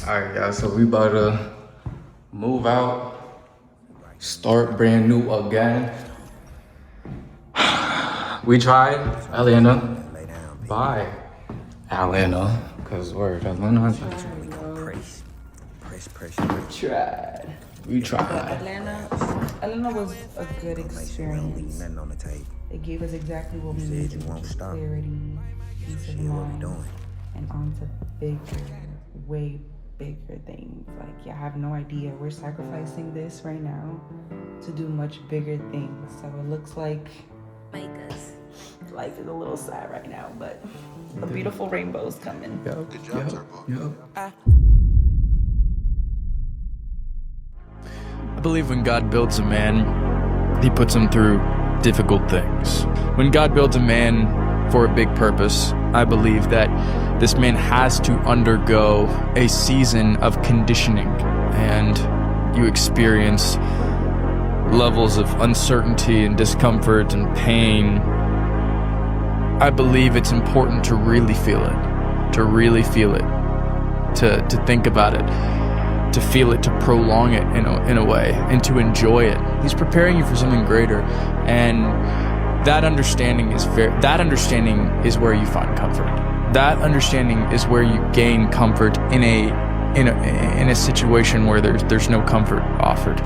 Alright, guys, so we about to move out, start brand new again. We tried Atlanta. Bye, Atlanta. Cause word, Atlanta. Tried. We tried. Atlanta was a good experience. It gave us exactly what we needed: clarity, peace of mind, and on to bigger, way bigger things. Like, yeah, I have no idea. We're sacrificing this right now to do much bigger things. So it looks like life is a little sad right now, but a beautiful rainbow's coming. Good job, Turbo. I believe when God builds a man, he puts him through difficult things. When God builds a man for a big purpose, I believe that this man has to undergo a season of conditioning, and you experience levels of uncertainty and discomfort and pain. I believe it's important to really feel it, to think about it, to feel it, to prolong it in a way, and to enjoy it. He's preparing you for something greater, and that understanding is where you find comfort. That understanding is where you gain comfort in a situation where there's no comfort offered.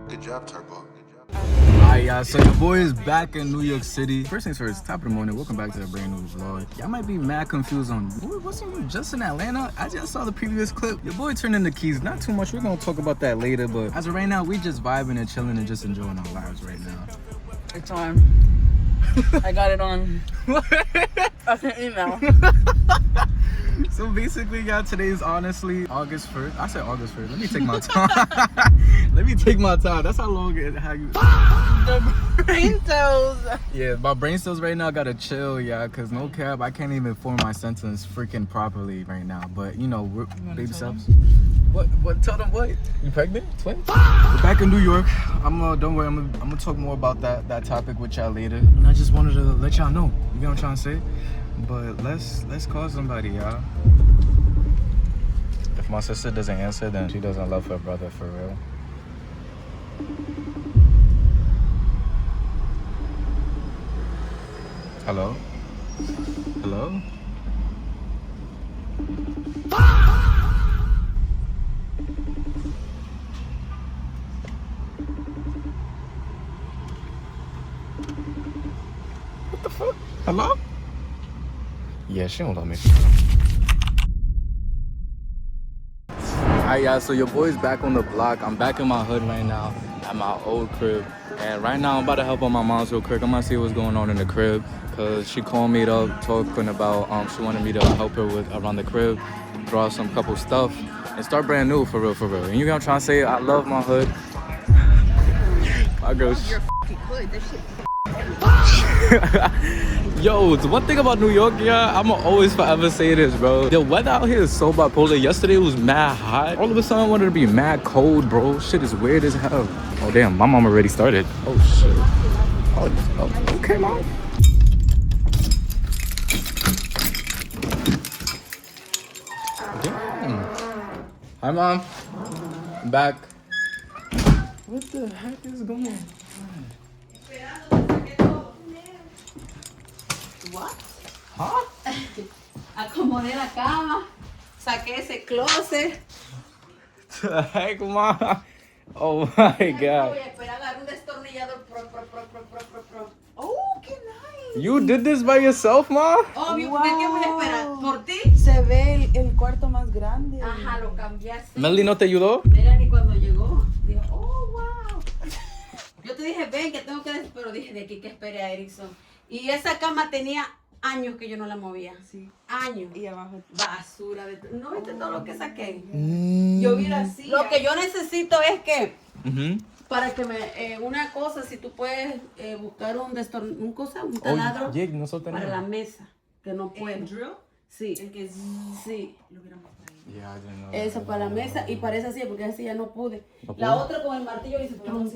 Good job, Turbo. Alright, y'all, so your boy is back in New York City. First things first, top of the morning, welcome back to the brand new vlog. Y'all might be mad confused on, wasn't you just in Atlanta? I just saw the previous clip. Your boy turned in the keys, not too much, we're gonna talk about that later, but as of right now, we just vibing and chilling and just enjoying our lives right now. It's on. I got it on. I sent email. So basically, y'all, today is honestly August 1st. I said August 1st. Let me take my time. Let me take my time. That's how long it, how you... The brain cells. Yeah, my brain cells right now gotta chill, yeah, cause no cap, I can't even form my sentence freaking properly right now. But you know, we're baby steps. What? Tell them what? You pregnant? Twins? We're back in New York. Don't worry, I'm gonna talk more about that topic with y'all later. And I just wanted to let y'all know. You know what I'm trying to say? But let's call somebody, y'all. If my sister doesn't answer, then she doesn't love her brother for real. Hello? Hello? What the fuck? Hello? Yeah, she don't love me. Alright, y'all, so your boy's back on the block. I'm back in my hood right now at my old crib. And right now I'm about to help out my mom's real quick. I'm gonna see what's going on in the crib. Cause she called me up talking about she wanted me to help her with around the crib, draw some couple stuff, and start brand new for real. And you know what I'm trying to say? I love my hood. My girl. You're hood. That shit. Yo, the one thing about New York, yeah, I'ma always forever say this, bro. The weather out here is so bipolar. Yesterday it was mad hot. All of a sudden I wanted to be mad cold, bro. Shit is weird as hell. Oh damn, my mom already started. Oh shit. Oh, okay, mom. Damn. Hi, mom. I'm back. What the heck is going on? What? Huh? Acomodé la cama, saqué ese closet. The heck, mom? Oh my god. Oye, espera, agarré un destornillador. Pro. Oh, qué nice. You did this by yourself, mom? Obvio, ¿por qué voy a esperar? ¿Por ti? Se ve el cuarto más grande. Ajá, lo cambié así. Melody no te ayudó? Mira, ni cuando llegó, dijo, oh, wow. Yo te dije, ven, que tengo que... Pero dije, de aquí que espere a Erickson. Y esa cama tenía años que yo no la movía. Sí. Años. Y abajo. Basura. ¿No viste todo lo que saqué? Yo vi la silla. Lo que yo necesito es que... Para que una cosa, si tú puedes buscar un taladro para la mesa, que no puedo. ¿Drill? Sí. El que sí. Yeah, I didn't know. Esa para la mesa y para esa silla, porque esa silla no pude. La otra con el martillo le hice trum.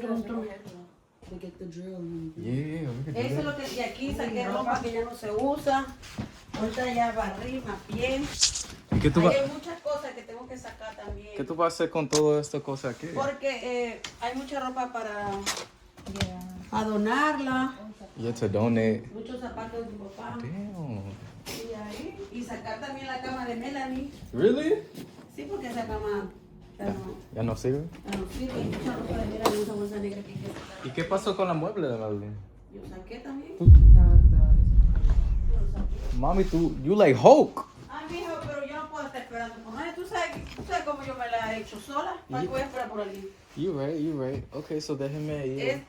to get the drill. Yeah, we could do Eso es lo that. que de aquí saqué ropa que ya no se usa. Ahorita ya barrí, mapeé. ¿Y qué tú, Ahí hay muchas cosas que tengo que sacar también. qué tú vas a hacer con toda esta cosa aquí? Porque hay mucha ropa para donarla. Yeah, to donate. Muchos zapatos de mi papá. Damn. Y ahí. Y sacar también la cama de Melanie. Really? Sí, porque esa cama ¿Ya no sirve? ya no sirve. Hay mucha ropa de Melanie, esa bolsa negra que hay que sacar. ¿Y qué pasó con la mueble de Madeline? Yo saqué también. Mami, you like Hulk. Ay, mijo, pero yo no puedo estar esperando por nadie. Tú sabes cómo yo me la he hecho sola. ¿Para qué voy a esperar por alguien? You right. Okay, so déjeme ir.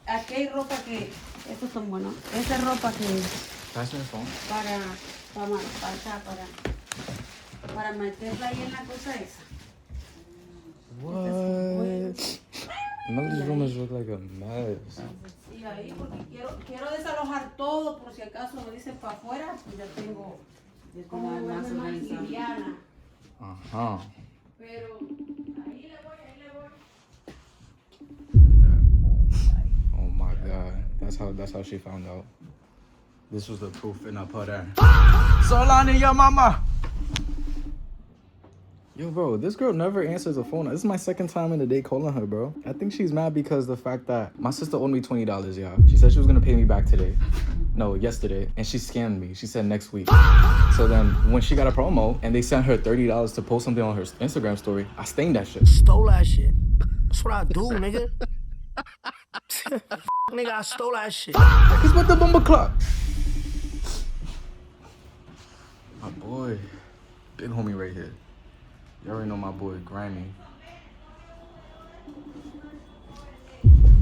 Aquí hay ropa que... Estos son buenos. Esta es ropa que... Fashion phone. Para meterla ahí en la cosa esa. What? Melody's room is look like a mess. Y ahí, porque quiero desalojar todo, por si acaso me dicen para afuera, pues ya tengo como más liviana. Uh-huh. Pero ahí le voy. Oh my God. That's how she found out. This was the proof and I put her. Solani, your mama. Yo, bro, this girl never answers the phone. This is my second time in the day calling her, bro. I think she's mad because the fact that my sister owed me $20, y'all. She said she was gonna pay me back today. No, yesterday. And she scammed me. She said next week. So then when she got a promo and they sent her $30 to post something on her Instagram story, I stained that shit. Stole that shit. That's what I do, nigga. Nigga, I stole that shit. Cause what the bumper clock? My boy. Big homie right here. You already know my boy, Grammy.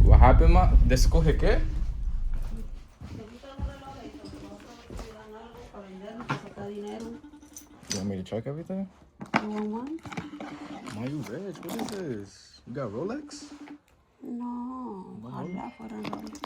What happened, ma? ¿Descoge qué? You want me to check everything? You want one? Ma, you rich. What is this? You got Rolex? No, ojalá fueran Rolex.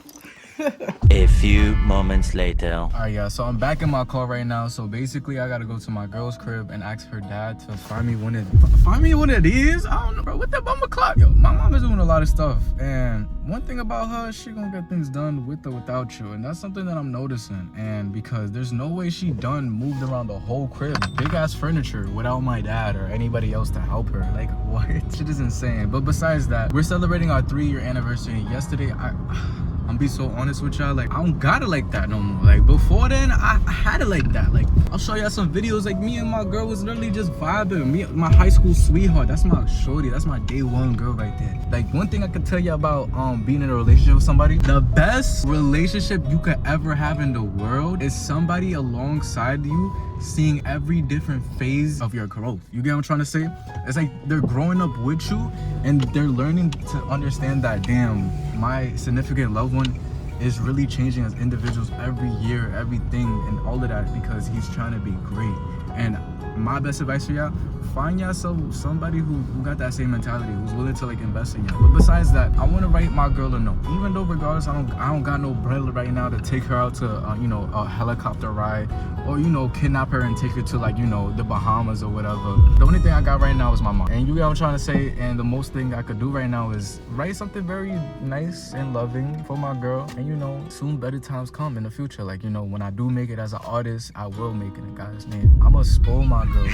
A few moments later. Alright, yeah, so I'm back in my car right now. So basically, I gotta go to my girl's crib and ask her dad to find me one of these. I don't know, bro. What the bumper clock? Yo, my mom is doing a lot of stuff. And one thing about her, she gonna get things done with or without you. And that's something that I'm noticing. And because there's no way she moved around the whole crib, big ass furniture, without my dad or anybody else to help her. Like, what? Shit is insane. But besides that, we're celebrating our 3-year anniversary. Yesterday, I'm be so honest with y'all, like I don't got it like that no more. Like before then, I had it like that. Like I'll show y'all some videos. Like me and my girl was literally just vibing. Me, my high school sweetheart. That's my shorty. That's my day one girl right there. Like one thing I could tell you about being in a relationship with somebody, the best relationship you could ever have in the world is somebody alongside you, seeing every different phase of your growth. You get what I'm trying to say? It's like they're growing up with you and they're learning to understand that, damn, my significant loved one is really changing as individuals every year, everything and all of that, because he's trying to be great. And my best advice for y'all, find yourself somebody who got that same mentality, who's willing to like invest in y'all. But besides that, I want to write my girl a note. Even though regardless, I don't got no bread right now to take her out to a helicopter ride, or kidnap her and take her to like the Bahamas or whatever. The only thing I got right now is my mom. And you get what I'm trying to say. And the most thing I could do right now is write something very nice and loving for my girl. And soon better times come in the future. Like when I do make it as an artist, I will make it in God's name. I'ma spoil my girl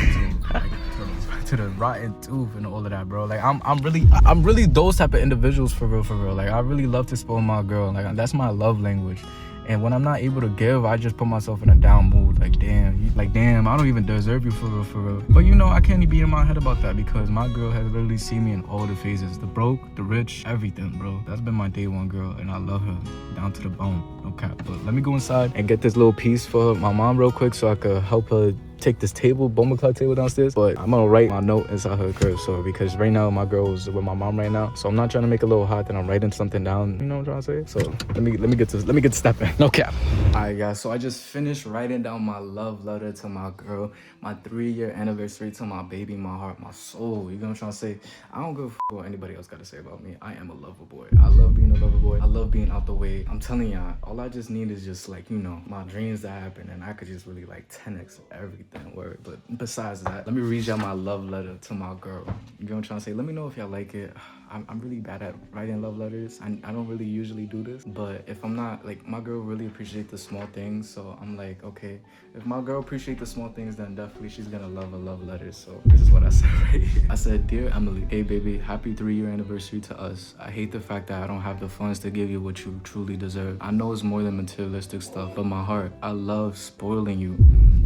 to the rotten tooth and all of that, bro. Like I'm really those type of individuals for real. Like I really love to spoil my girl. Like that's my love language. And when I'm not able to give, I just put myself in a down mood. Like damn, I don't even deserve you for real. But I can't be in my head about that, because my girl has literally seen me in all the phases, the broke, the rich, everything, bro. That's been my day one girl, and I love her down to the bone, no cap. But let me go inside and get this little piece for my mom real quick so I could help her take this bomba clock table downstairs. But I'm gonna write my note inside her crib, so because right now my girl is with my mom right now, so I'm not trying to make it a little hot, then I'm writing something down, you know what I'm trying to say? So let me get to stepping, no cap. Alright guys, so I just finished writing down my love letter to my girl, my 3-year anniversary to my baby, my heart, my soul. You know what I'm trying to say? I don't give a f what anybody else gotta say about me. I am a lover boy. I love being a lover boy. I love being out the way. I'm telling y'all, all I just need is just like my dreams to happen, and I could just really like 10x everything. Word. But besides that, let me read y'all my love letter to my girl. You know what I'm trying to say? Let me know if y'all like it. I'm really bad at writing love letters. I don't really usually do this, but if I'm not, like, my girl really appreciates the small things, so I'm like, okay, if my girl appreciates the small things, then definitely she's gonna love a love letter. So this is what I said right here. I said, "Dear Emily, hey baby, happy 3-year anniversary to us. I hate the fact that I don't have the funds to give you what you truly deserve. I know it's more than materialistic stuff, but my heart, I love spoiling you.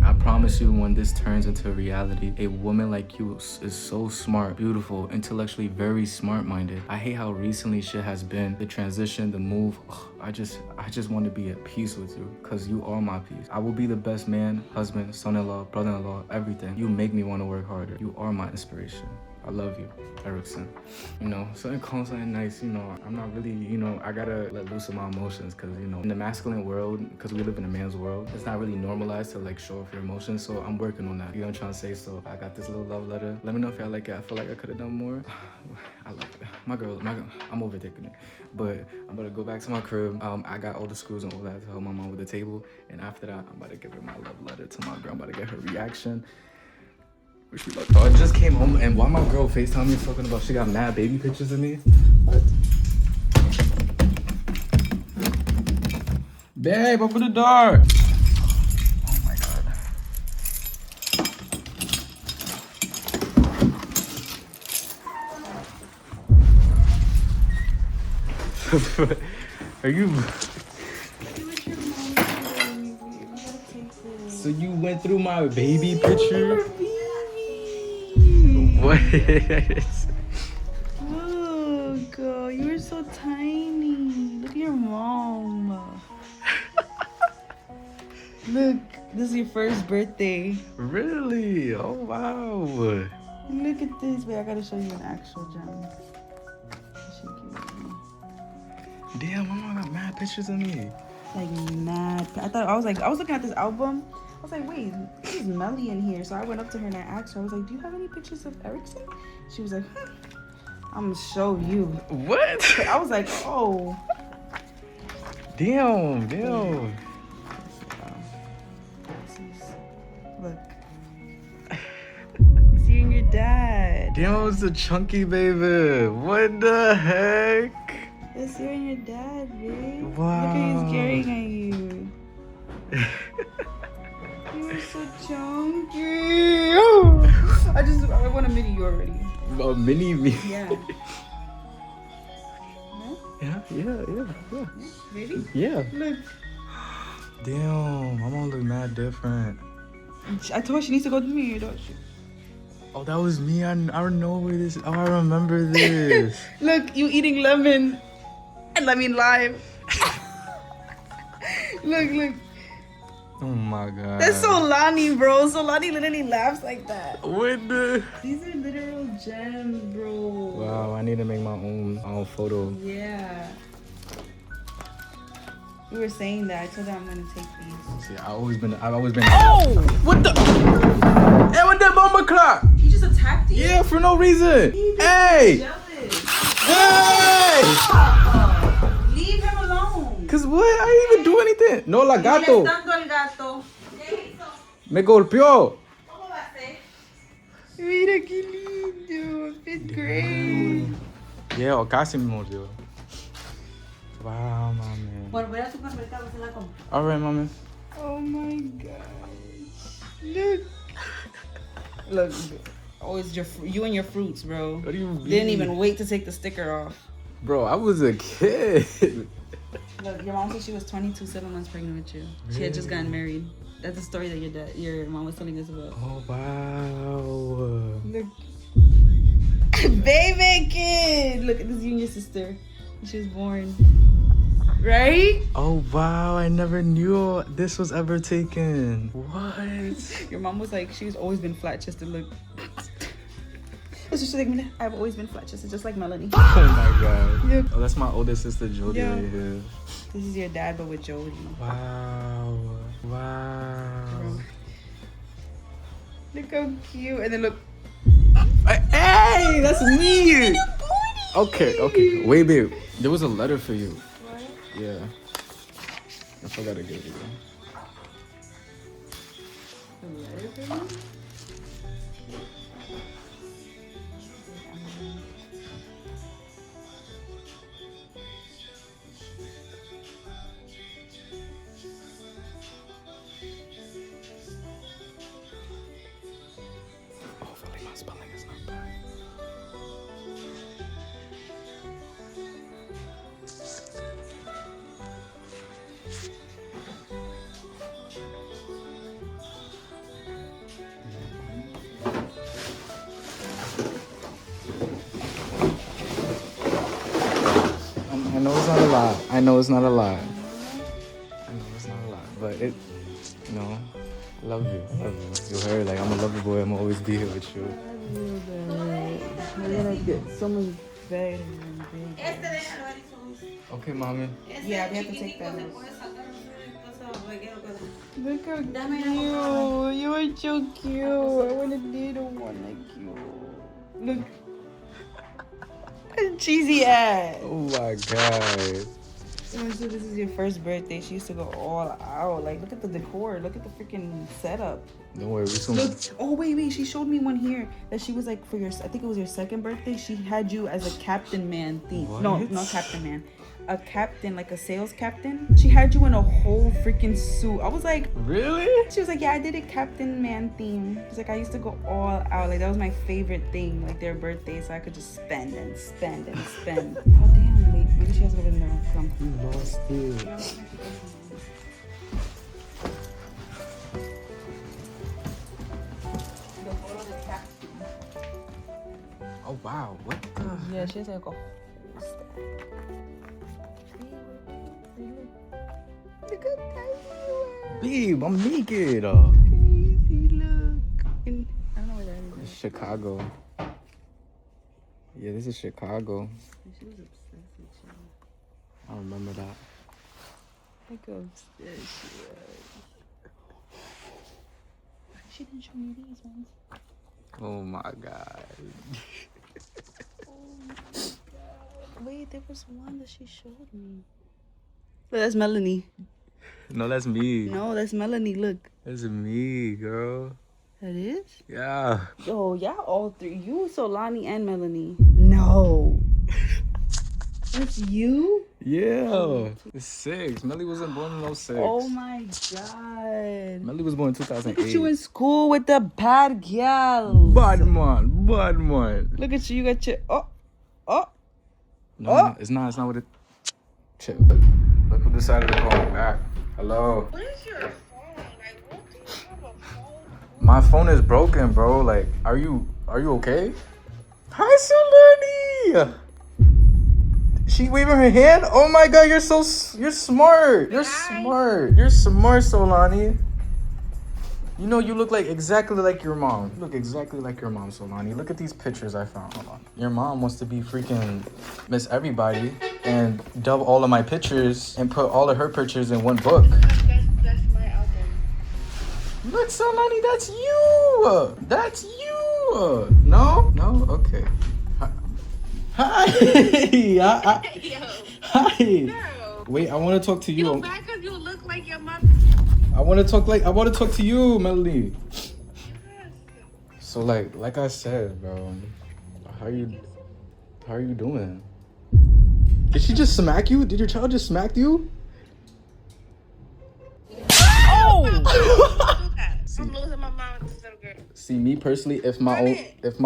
I promise you, when this turns into reality, a woman like you is so smart, beautiful, intellectually very smart-minded. I hate how recently shit has been, the transition, the move. Ugh, I just want to be at peace with you, because you are my peace. I will be the best man, husband, son-in-law, brother-in-law, everything. You make me want to work harder. You are my inspiration. I love you, Erickson." You know, something calm, something nice. You know, I'm not really, you know, I gotta let loose of my emotions, because, you know, in the masculine world, because we live in a man's world, it's not really normalized to, like, show off your emotions. So I'm working on that. You know what I'm trying to say? So I got this little love letter. Let me know if y'all like it. I feel like I could have done more. I love it. My girl, I'm overthinking it. But I'm about to go back to my crib. I got all the screws and all that to help my mom with the table. And after that, I'm about to give her my love letter to my girl. I'm about to get her reaction. Wish me luck. Oh, I just came home, and while my girl FaceTime me talking about she got mad baby pictures of me. What? Babe, open the door. Oh my god. Are you? So you went through my baby picture? What? Look, you were so tiny. Look at your mom. Look, this is your first birthday. Really? Oh wow. Look at this. Wait, I gotta show you an actual gem. She gave me. Damn, my mom got mad pictures of me. Like mad. I was looking at this album. I was like, wait, this is Melly in here. So I went up to her and I asked her, I was like, do you have any pictures of Erickson? She was like, I'm gonna show you. What? I was like, oh. Damn. Look. It's you and your dad. Damn, it was a chunky baby. What the heck? It's you and your dad, babe. Wow. Look at he's staring at you. You're so chunky. I want to mini you already. A mini me. Yeah. Yeah. Baby? Yeah. Look. Damn, my mom look mad different. I told her she needs to go to the mirror, don't she? Oh, that was me. I know where this. Oh, I remember this. Look, you eating lemon. And lemon live. Look. Oh my god. That's Solani, bro. Solani literally laughs like that. What the? These are literal gems, bro. Wow, I need to make my own photo. Yeah. We were saying that. I told her I'm gonna take these. See, I've always been. Oh, what the? Hey, what that bomber clock? He just attacked you? Yeah, for no reason. Hey! Jealous. Hey! Leave him alone. Cause what? I didn't even do anything. No, la gato. Molestando al gato. Me golpeó. Mira qué lindo. Fifth grade. Yeah, o casi me mordió. Wow, mami. Bueno, voy al supermercado, se la compro. All right, mami. Oh my gosh. Look. Always you and your fruits, bro. What do you mean? Didn't even wait to take the sticker off. Bro, I was a kid. Look, your mom said she was 22, 7 months pregnant with you. She had just gotten married. That's the story that your mom was telling us about. Oh, wow. Look. Baby kid! Look at this, you and your sister. She was born. Right? Oh, wow. I never knew this was ever taken. What? Your mom was like, she's always been flat-chested. Look. She's like, I've always been flat-chested, just like Melanie. Oh, my God. Yep. Oh, that's my older sister, Jody, Yeah. right here. This is your dad, but with Jody. Wow. Look how cute. And then look. Hey, that's me. Okay. Wait, babe. There was a letter for you. What? Yeah. I forgot to give it to you. A letter for me? know it's not a lot. I know it's not a lot. I know it's not a lot, but it, you know, love you. You heard, like, I'm a lover boy. I'm gonna always be here with you. We're gonna get so much better and bigger. Okay, mommy. Yeah, we have to take that out. Look how cute. You are so cute. I want a little one like you. Look. Cheesy ass. Oh my god. So this is your first birthday. She used to go all out. Like, look at the decor. Look at the freaking setup. Don't worry, we soon. Look. Oh wait. She showed me one here that she was like for your. I think it was your second birthday. She had you as a Captain Man theme. What? No, not Captain Man. A captain, like a sales captain. She had you in a whole freaking suit. I was like, Really? she was like, yeah, I did a Captain Man theme. She's like, I used to go all out. Like, that was my favorite thing. Like, their birthday, so I could just spend and spend and spend. Oh damn! Wait, maybe she has it in there. Come. You lost it. Oh wow, what the? Yeah, she has like a. Look how tiny you are. Babe, I'm naked. Crazy, look. And I don't know where that is. Chicago. Yeah, this is Chicago. She was obsessed with you. I remember that. Look how obsessed she was. She didn't show me these ones. Oh my god. Oh my god. Wait, there was one that she showed me. Look, that's Melanie. No, that's me. No, that's Melanie. Look. That's me, girl. That is? Yeah. Yo, y'all all three. You, Solani, and Melanie. No. That's you? Yeah. It's 6. Melly wasn't born in 06. Oh my god. Melly was born in 2008. Look at you in school with the bad gal. Bad man. Look at you. You got your. Oh. No, it's not what it. Chill. Look who decided to call me back. Hello. What is your phone? Like, what do you have a phone? My phone is broken, bro. Like, are you okay? Hi, Solani. She waving her hand. Oh my god, you're smart. You're smart, Solani. You know, you look like exactly like your mom. You look exactly like your mom, Solani. Look at these pictures I found. Hold on. Your mom wants to be freaking Miss Everybody and dub all of my pictures and put all of her pictures in one book. That's my album. Look, Solani, that's you. That's you. No? Okay. Hi. Hi. Girl. Wait, I want to talk to you. You back because you look like your mother. I want to talk to you, Melody. So like I said, bro, how are you doing? Did she just smack you? Did your child just smack you? Oh! I'm losing my mind with this little girl. See, me personally, if my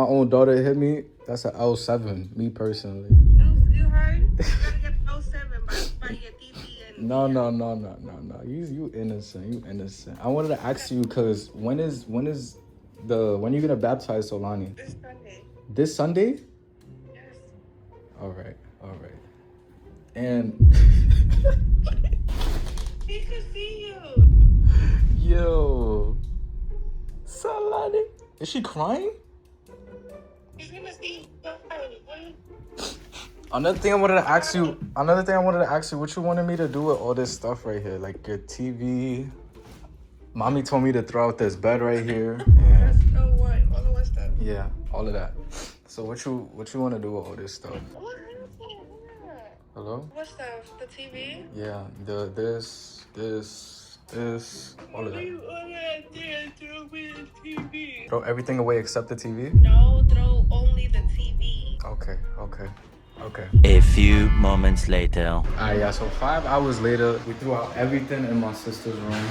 own daughter hit me, that's an L7. Me personally. You heard? You gotta get 07 by your TV and No. You innocent. I wanted to ask you because when are you gonna baptize Solani? this Sunday. This Sunday? Yes. All right. And He could see you. yo, Solani, is she crying? He's gonna see you. Another thing I wanted to ask you, what you wanted me to do with all this stuff right here, like your TV. Mommy told me to throw out this bed right here, and Oh, what? All the one stuff. yeah, all of that. So what you want to do with all this stuff? What? Hello? What stuff? The TV? Yeah, this, all of that. You all that there throw away the TV. Throw everything away except the TV? No, throw only the TV. Okay. A few moments later. Alright, yeah, so 5 hours later, we threw out everything in my sister's room.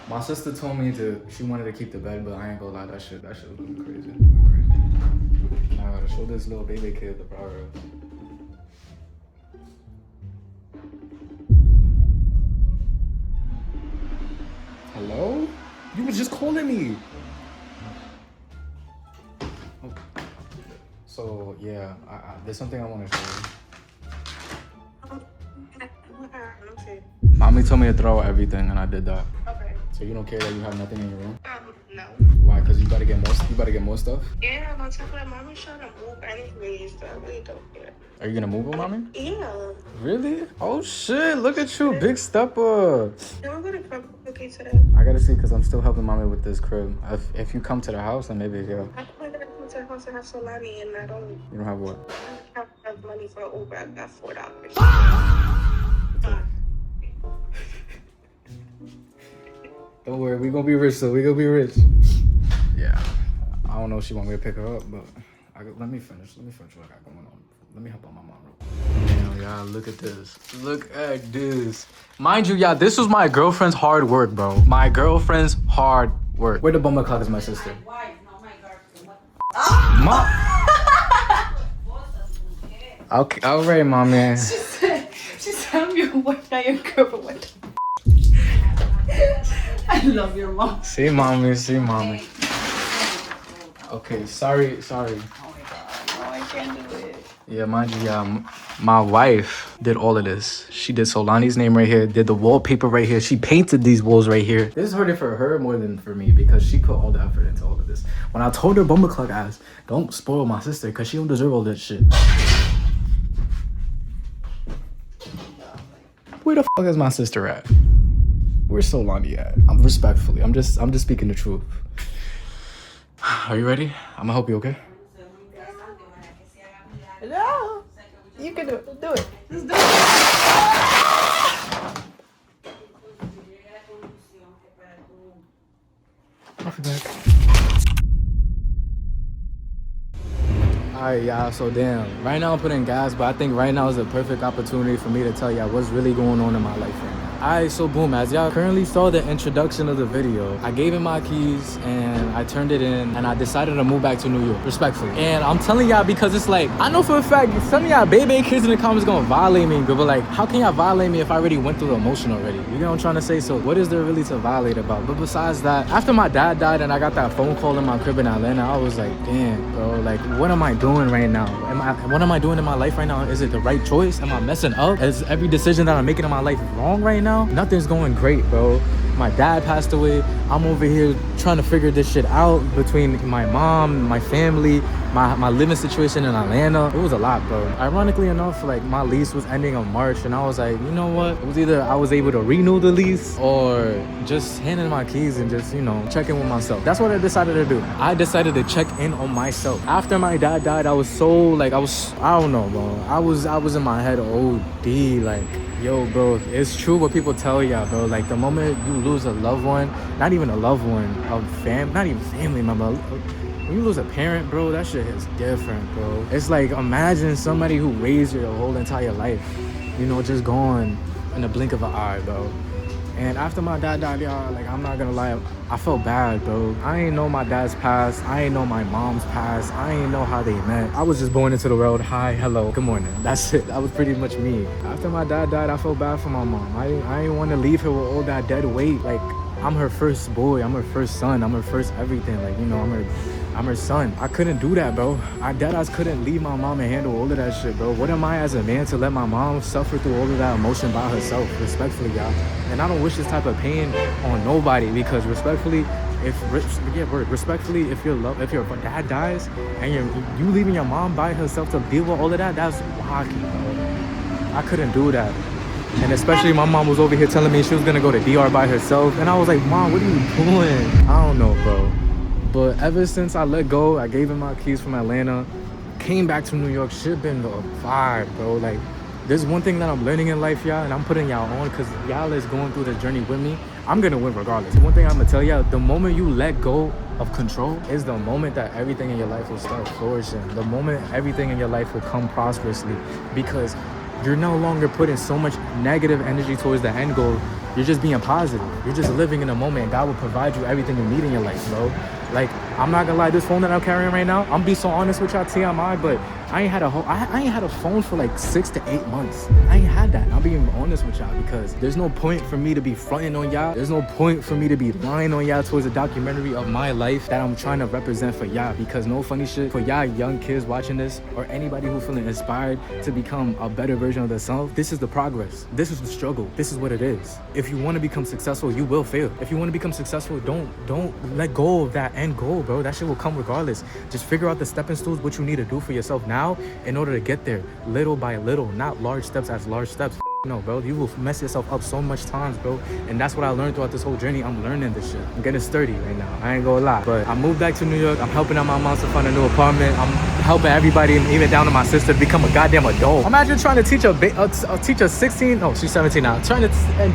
My sister told me she wanted to keep the bed, but I ain't gonna lie, that shit was looking crazy. I gotta show this little baby kid the power of. Hello? You was just calling me. Okay. So yeah, there's something I want to show you. Mommy told me to throw out everything, and I did that. Okay. So you don't care that you have nothing in your room? No. Why? Cause you gotta get more. You gotta get more stuff. Yeah, on top of that, mommy's trying to move anyways, so I really don't care. Are you gonna move with mommy? Yeah. Really? Oh shit! Look at you, big stepper. Then we're gonna come cookie today. I gotta see, cause I'm still helping mommy with this crib. If you come to the house, then maybe yeah. I'm gonna come to the house and have salami, and I don't You don't have what? have enough money for Uber. I got $4. Don't worry, we gonna be rich, so we gonna be rich. Yeah. I don't know if she want me to pick her up, but let me finish. Let me finish what I got going on. Let me help out my mom real quick. Damn, y'all, look at this. Look at this. Mind you, y'all, this was my girlfriend's hard work, bro. My girlfriend's hard work. Where the bummer clock is my sister? Mom. Okay, all right, mom, man. She said, I'm your wife, not your girlfriend. I love your mom. See, mommy, see, mommy. Okay, sorry. Oh my god, no, I can't do it. Yeah, mind you, yeah, my wife did all of this. She did Solani's name right here, did the wallpaper right here. She painted these walls right here. This is harder for her more than for me because she put all the effort into all of this. When I told her bumper clock ass, don't spoil my sister because she don't deserve all that shit. Where the fuck is my sister at? Where's Solani at? Respectfully, I'm just speaking the truth. Are you ready? I'm gonna help you, okay? No, you can do it. Do it. Just do it. I'll be back. Alright, y'all, so damn. Right now I'm putting gas, but I think right now is a perfect opportunity for me to tell y'all what's really going on in my life right now. Alright, so boom, as y'all currently saw the introduction of the video, I gave him my keys and I turned it in and I decided to move back to New York, respectfully. And I'm telling y'all because it's like, I know for a fact some of y'all baby kids in the comments gonna violate me, but like, how can y'all violate me if I already went through the emotion already? You know what I'm trying to say? So what is there really to violate about? But besides that, after my dad died and I got that phone call in my crib in Atlanta, I was like, damn, bro, like, what am I doing right now? What am I doing in my life right now? Is it the right choice? Am I messing up? Is every decision that I'm making in my life wrong right now? Nothing's going great, bro. My dad passed away. I'm over here trying to figure this shit out between my mom, my family, my living situation in Atlanta. It was a lot, bro. Ironically enough, like, my lease was ending in March and I was like, you know what? It was either I was able to renew the lease or just hand in my keys and just, you know, check in with myself. That's what I decided to do. I decided to check in on myself. After my dad died, I was so, like, I don't know, bro. I was in my head OD, like, yo, bro, it's true what people tell y'all, bro. Like, the moment you lose a loved one, not even a loved one, not even family member, when you lose a parent, bro, that shit is different, bro. It's like, imagine somebody who raised you your whole entire life, you know, just gone in the blink of an eye, bro. And after my dad died, y'all, like, I'm not gonna lie, I felt bad, bro. I ain't know my dad's past. I ain't know my mom's past. I ain't know how they met. I was just born into the world. Hi, hello, good morning. That's it. That was pretty much me. After my dad died, I felt bad for my mom. I didn't want to leave her with all that dead weight. Like, I'm her first boy. I'm her first son. I'm her first everything. Like, you know, I'm her son. I couldn't do that, bro. I deadass couldn't leave my mom and handle all of that shit, bro. What am I as a man to let my mom suffer through all of that emotion by herself? Respectfully, y'all. And I don't wish this type of pain on nobody because respectfully, if your dad dies and you leaving your mom by herself to deal with all of that, that's wacky, bro. I couldn't do that. And especially my mom was over here telling me she was gonna go to DR by herself. And I was like, Mom, what are you doing? I don't know, bro. But ever since I let go, I gave him my keys from Atlanta, came back to New York, shit been a vibe, bro. Like, there's one thing that I'm learning in life, y'all, and I'm putting y'all on because y'all is going through this journey with me. I'm gonna win regardless. One thing I'm gonna tell y'all, the moment you let go of control is the moment that everything in your life will start flourishing. The moment everything in your life will come prosperously because you're no longer putting so much negative energy towards the end goal. You're just being positive. You're just living in the moment and God will provide you everything you need in your life, bro. Like, I'm not gonna lie, this phone that I'm carrying right now, I'm be so honest with y'all, TMI, but I ain't had a phone for like 6 to 8 months. I ain't had that. I'm being I'm honest with y'all, because there's no point for me to be fronting on y'all. There's no point for me to be lying on y'all towards a documentary of my life that I'm trying to represent for y'all, because no funny shit, for y'all young kids watching this, or anybody who feeling inspired to become a better version of themselves, this is the progress. This is the struggle. This is what it is. If you want to become successful, you will fail. If you want to become successful, don't let go of that end goal, bro. That shit will come regardless. Just figure out the stepping stools, what you need to do for yourself now in order to get there, little by little, not large steps as large steps. No, bro, you will mess yourself up so much times, bro. And that's what I learned throughout this whole journey. I'm learning this shit. I'm getting sturdy right now. I ain't gonna lie. But I moved back to New York. I'm helping out my mom to find a new apartment. I'm helping everybody, even down to my sister, to become a goddamn adult. Imagine trying to teach a 16, no, she's 17 now. Trying to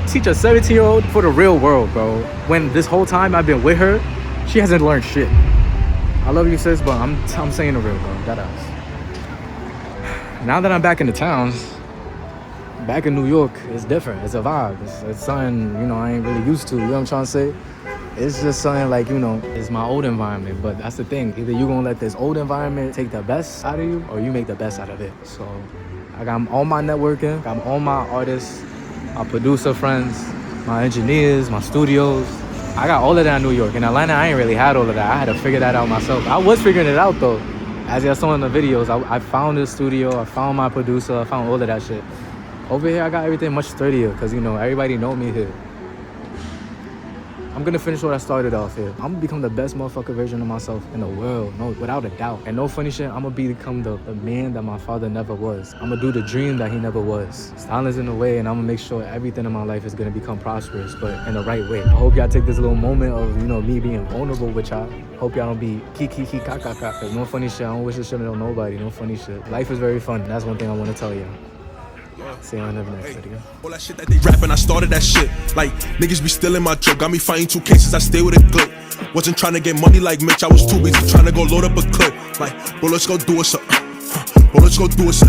teach a 17-year-old for the real world, bro. When this whole time I've been with her, she hasn't learned shit. I love you, sis, but I'm saying the real, bro. That ass. Now that I'm back in the towns, back in New York, it's different. It's a vibe. It's something, you know, I ain't really used to. You know what I'm trying to say? It's just something like, you know, it's my old environment. But that's the thing. Either you gonna let this old environment take the best out of you, or you make the best out of it. So I got all my networking, got all my artists, my producer friends, my engineers, my studios. I got all of that in New York. In Atlanta, I ain't really had all of that. I had to figure that out myself. I was figuring it out, though. As y'all saw in the videos, I found this studio, I found my producer, I found all of that shit. Over here, I got everything much sturdier, because, you know, everybody know me here. I'm gonna finish what I started off here. I'm gonna become the best motherfucker version of myself in the world, no, without a doubt. And no funny shit, I'm gonna become the man that my father never was. I'm gonna do the dream that he never was. Styling's in the way, and I'm gonna make sure everything in my life is gonna become prosperous, but in the right way. I hope y'all take this little moment of, you know, me being vulnerable with y'all. Hope y'all don't be kiki kaka, cause no funny shit, I don't wish this shit on nobody, no funny shit. Life is very fun, that's one thing I wanna tell y'all. See you on the next video. All that shit that they rapping, I started that shit. Like, niggas be stealing my joke. Got me fighting 2 cases, I stay with a clip. Wasn't trying to get money like Mitch, I was too busy trying to go load up a clip. Like, well, let's go do us a, well, let's go do us a,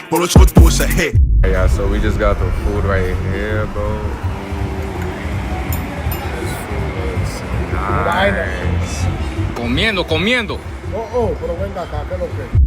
well, let's go do us a hit. Hey, yeah, so we just got the food right here, bro. This food looks nice. Comiendo. pero venga acá, ¿qué es lo que?